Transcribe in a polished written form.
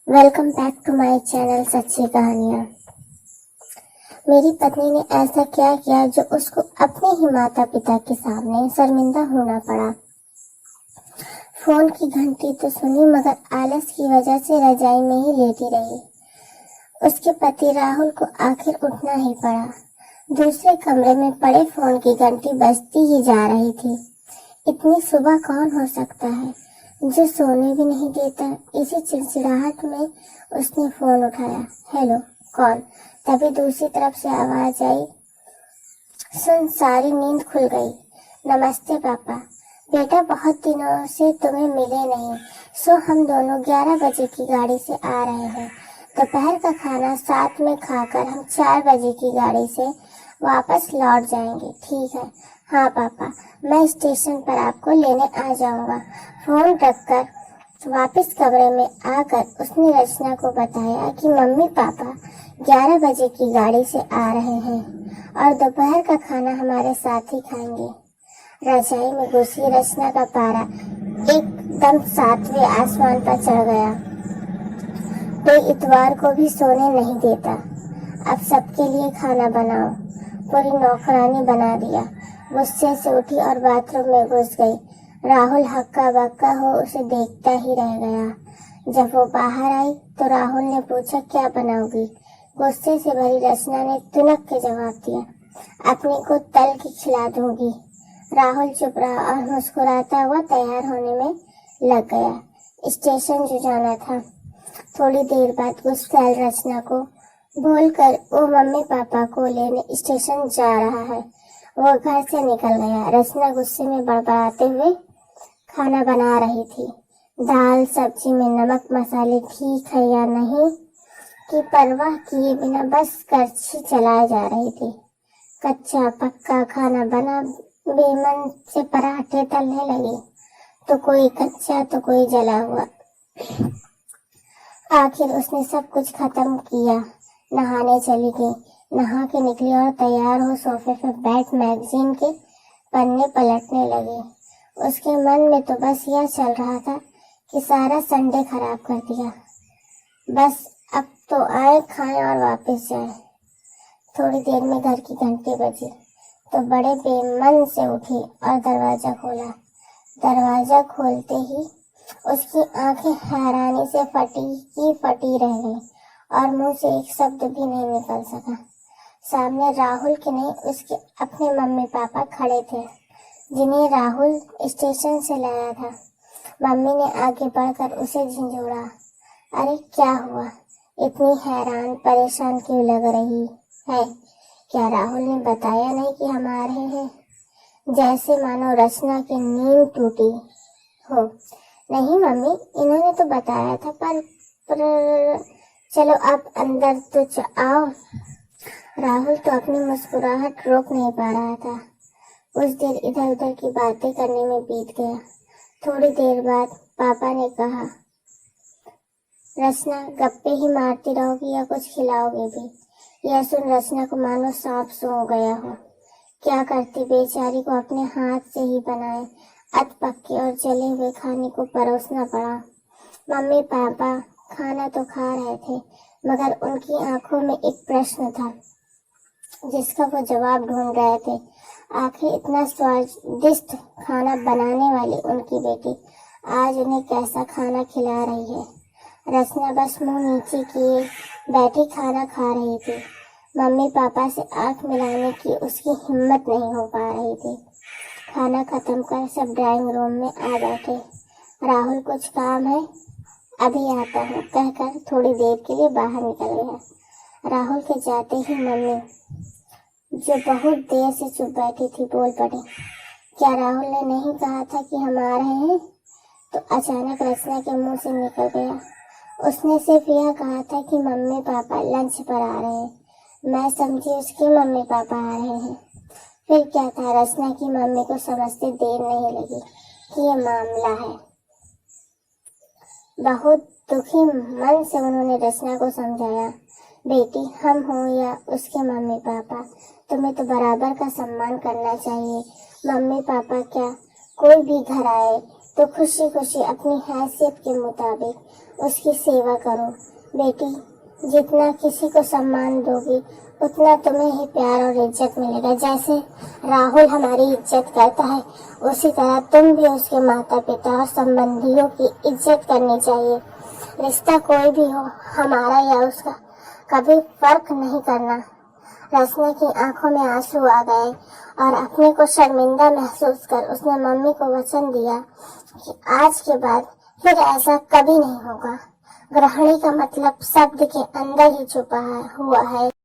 Welcome back to my channel सच्ची कहानियाँ। मेरी पत्नी ने ऐसा क्या किया जो उसको अपने ही माता पिता के सामने शर्मिंदा होना पड़ा। फोन की घंटी तो सुनी मगर आलस की वजह से रजाई में ही लेटी रही। उसके पति राहुल को आखिर उठना ही पड़ा। दूसरे कमरे में पड़े फोन की घंटी बजती ही जा रही थी। इतनी सुबह कौन हो सकता है जो सोने भी नहीं देता। इसी चिड़चिड़ाहट में उसने फोन उठाया। हेलो, कौन? तभी दूसरी तरफ से आवाज आई। सुन, सारी नींद खुल गई। नमस्ते पापा। बेटा, बहुत दिनों से तुम्हें मिले नहीं, सो हम दोनों 11 बजे की गाड़ी से आ रहे हैं। दोपहर का खाना साथ में खाकर हम 4 बजे की गाड़ी से वापस लौट जाएंगे, ठीक है? हाँ पापा, मैं स्टेशन पर आपको लेने आ जाऊंगा। फोन रखकर वापस कमरे में आकर उसने रचना को बताया कि मम्मी पापा 11 बजे की गाड़ी से आ रहे हैं और दोपहर का खाना हमारे साथ ही खाएंगे। रजाई में घुसी रचना का पारा एकदम 7वें आसमान पर चढ़ गया। कोई इतवार को भी सोने नहीं देता। अब सबके लिए खाना बनाओ। पूरी नौकरानी बना दिया। गुस्से से उठी और बाथरूम में घुस गई। राहुल हक्का बक्का हो उसे देखता ही रह गया। जब वो बाहर आई तो राहुल ने पूछा, क्या बनाओगी? गुस्से से भरी रचना ने तुनक के जवाब दिया, अपने को तल की खिला दूंगी। राहुल चुप रहा और मुस्कुराता हुआ तैयार होने में लग गया। स्टेशन जो जाना था। थोड़ी देर बाद गुस्सैल रचना को भूलकर वो मम्मी पापा को लेने स्टेशन जा रहा है। वो घर से निकल गया। रचना गुस्से में बड़बड़ाते हुए खाना बना रही थी। दाल सब्जी में नमक मसाले ठीक है या नहीं की परवाह किए बिना बस करछी चलाए जा रही थी। कच्चा पक्का खाना बना बेमन से पराठे तलने लगी, तो कोई कच्चा तो कोई जला हुआ। आखिर उसने सब कुछ खत्म किया। नहाने चली गई। नहा के निकली और तैयार हो सोफे पे बैठ मैगजीन के पन्ने पलटने लगी। उसके मन में तो बस यह चल रहा था कि सारा संडे खराब कर दिया। बस अब तो आए, खाएं और वापस जाएं। थोड़ी देर में घर की घंटी बजी तो बड़े बेमन से उठी और दरवाजा खोला। दरवाजा खोलते ही उसकी आंखें हैरानी से फटी रह गई और मुंह से एक शब्द भी नहीं निकल सका। सामने राहुल के नहीं उसके अपने मम्मी पापा खड़े थे, जिन्हें राहुल स्टेशन से लाया था। मम्मी ने आगे बढ़कर उसे झिंझोड़ा। अरे क्या हुआ? इतनी हैरान परेशान क्यों लग रही है? क्या राहुल ने बताया नहीं कि हम आ रहे हैं? जैसे मानो रचना की नींद टूटी हो। नहीं मम्मी, इन्होंने तो बताया था, पर चलो आप अंदर तो आओ। राहुल तो अपनी मुस्कुराहट रोक नहीं पा रहा था। कुछ देर इधर उधर की बातें करने में बीत गया। थोड़ी देर बाद पापा ने कहा, रचना गप्पे ही मारती रहोगी या कुछ खिलाओगे भी? यह सुन रचना को मानो सांप सो गया हो। क्या करती बेचारी को अपने हाथ से ही बनाए अध पक्के और जले हुए खाने को परोसना पड़ा। मम्मी पापा खाना तो खा रहे थे मगर उनकी आंखों में एक प्रश्न था जिसका वो जवाब ढूंढ रहे थे। आखिर इतना स्वादिष्ट खाना बनाने वाली उनकी बेटी आज उन्हें कैसा खाना खिला रही है। रचना बस मुंह नीचे किए बैठी खाना खा रही थी। मम्मी पापा से आंख मिलाने की उसकी हिम्मत नहीं हो पा रही थी। खाना खत्म कर सब ड्राइंग रूम में आ बैठे। राहुल, कुछ काम है? अभी आता हूँ कहकर थोड़ी देर के लिए बाहर निकल गया। राहुल के जाते ही मम्मी, जो बहुत देर से चुप बैठी थी, बोल पड़ी, क्या राहुल ने नहीं कहा था कि हम आ रहे हैं? तो अचानक रचना के मुंह से निकल गया, उसने सिर्फ यह कहा था कि मम्मी पापा लंच पर आ रहे हैं। मैं समझी उसके मम्मी पापा आ रहे हैं। फिर क्या था, रचना की मम्मी को समझते देर नहीं लगी कि ये मामला है। बहुत दुखी मन से उन्होंने रचना को समझाया, बेटी, हम हो या उसके मम्मी पापा, तुम्हें तो बराबर का सम्मान करना चाहिए। मम्मी पापा क्या, कोई भी घर आए तो खुशी खुशी अपनी हैसियत के मुताबिक उसकी सेवा करो। बेटी, जितना किसी को सम्मान दोगी उतना तुम्हें ही प्यार और इज्जत मिलेगा। जैसे राहुल हमारी इज्जत करता है, उसी तरह तुम भी उसके माता पिता और संबंधियों की इज्जत करनी चाहिए। रिश्ता कोई भी हो, हमारा या उसका, कभी फर्क नहीं करना। रचना की आंखों में आंसू आ गए और अपने को शर्मिंदा महसूस कर उसने मम्मी को वचन दिया कि आज के बाद फिर ऐसा कभी नहीं होगा। गृहिणी का मतलब शब्द के अंदर ही छुपा हुआ है।